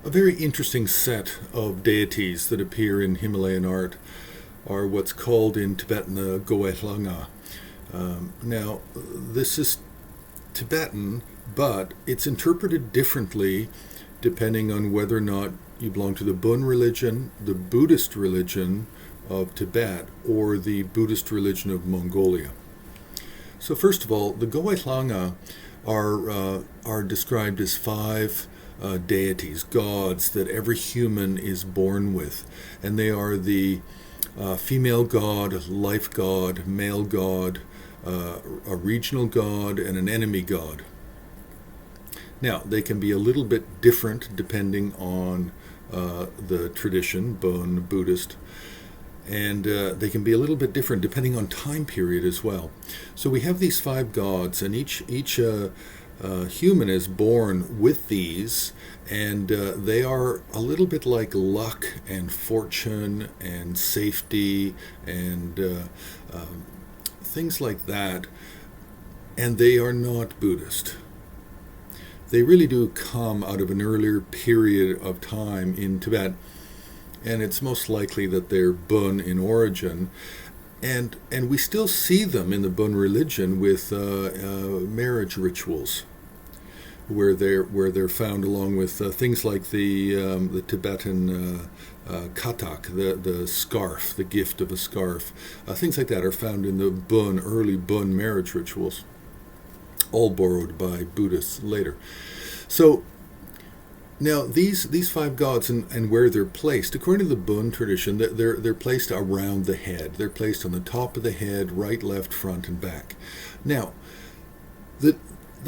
A very interesting set of deities that appear in Himalayan art are what's called in Tibetan the Goehlanga. Now, this is Tibetan, but it's interpreted differently depending on whether or not you belong to the Bön religion, the Buddhist religion of Tibet, or the Buddhist religion of Mongolia. So first of all, the Goehlanga are described as five deities, gods that every human is born with, and they are the female god, life god, male god, a regional god, and an enemy god. Now, they can be a little bit different depending on the tradition, Bön, Buddhist, and they can be a little bit different depending on time period as well. So we have these five gods, and each human is born with these, and they are a little bit like luck and fortune and safety and things like that, and they are not Buddhist. They really do come out of an earlier period of time in Tibet, and it's most likely that they're Bön in origin. And we still see them in the Bön religion with marriage rituals, where they're found along with things like the Tibetan katak, the scarf, the gift of a scarf. Things like that are found in the early Bön marriage rituals, all borrowed by Buddhists later. So now these five gods and where they're placed, according to the Bön tradition, they're placed around the head. They're placed on the top of the head, right, left, front, and back. Now, the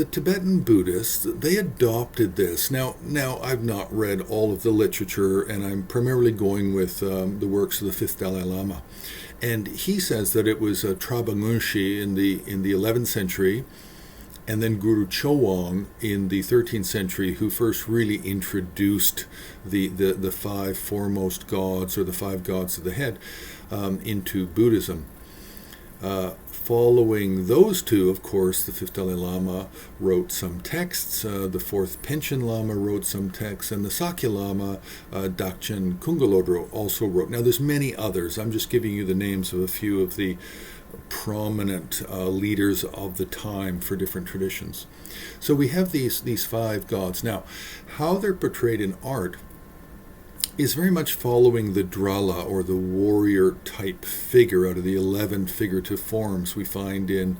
Tibetan Buddhists, they adopted this. Now I've not read all of the literature, and I'm primarily going with the works of the fifth Dalai Lama. And he says that it was Traba Ngönshi in the 11th century, and then Guru Chowang in the 13th century, who first really introduced the five foremost gods, or the five gods of the head, into Buddhism. Following those two, of course, the fifth Dalai Lama wrote some texts, the fourth Panchen Lama wrote some texts, and the Sakya Lama, Dakchen Kungalodro, also wrote. Now, there's many others. I'm just giving you the names of a few of the prominent leaders of the time for different traditions. So we have these five gods. Now, how they're portrayed in art is very much following the drala, or the warrior type figure, out of the 11 figurative forms we find in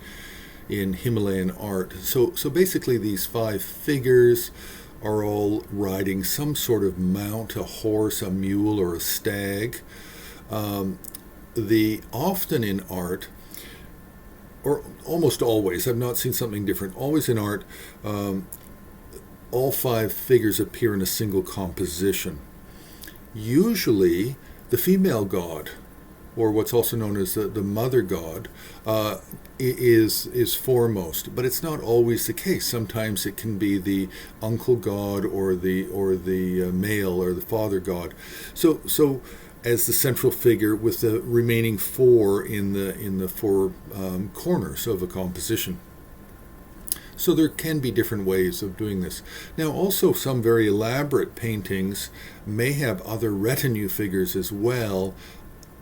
Himalayan art. So basically these five figures are all riding some sort of mount, a horse, a mule, or a stag. Often in art, or almost always, I've not seen something different, always in art, all five figures appear in a single composition. Usually, the female god, or what's also known as the mother god, is foremost. But it's not always the case. Sometimes it can be the uncle god, or the male, or the father god. So as the central figure, with the remaining four in the four corners of a composition. So there can be different ways of doing this. Now, also, some very elaborate paintings may have other retinue figures as well,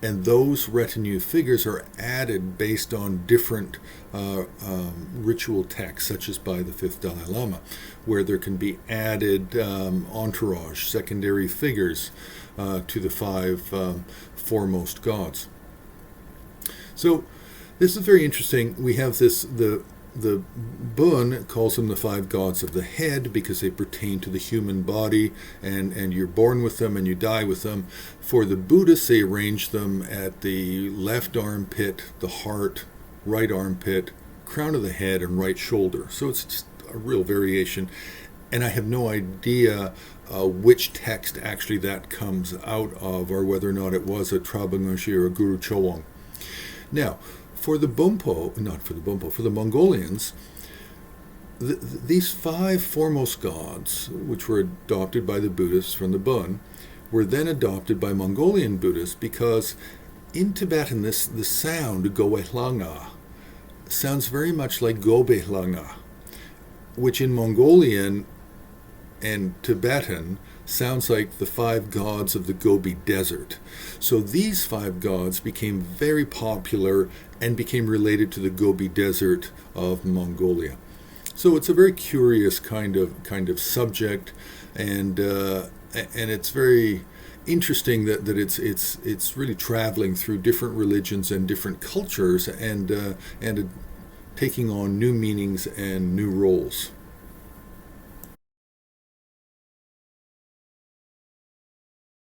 and those retinue figures are added based on different ritual texts, such as by the fifth Dalai Lama, where there can be added entourage, secondary figures to the five foremost gods. So this is very interesting. We have this, the Bön calls them the five gods of the head because they pertain to the human body, and you're born with them and you die with them. For the Buddhists, they arrange them at the left armpit, the heart, right armpit, crown of the head, and right shoulder. So it's just a real variation. And I have no idea which text actually that comes out of, or whether or not it was a Traba Ngönshi or a Guru Chowang. Now, for the Mongolians, these five foremost gods, which were adopted by the Buddhists from the Bön, were then adopted by Mongolian Buddhists, because in Tibetan, the sound Goehlanga sounds very much like Gobehlanga, which in Mongolian and Tibetan sounds like the 5 gods of the Gobi Desert. So these 5 gods became very popular and became related to the Gobi Desert of Mongolia. So it's a very curious kind of subject, and it's very interesting that it's really traveling through different religions and different cultures, and taking on new meanings and new roles.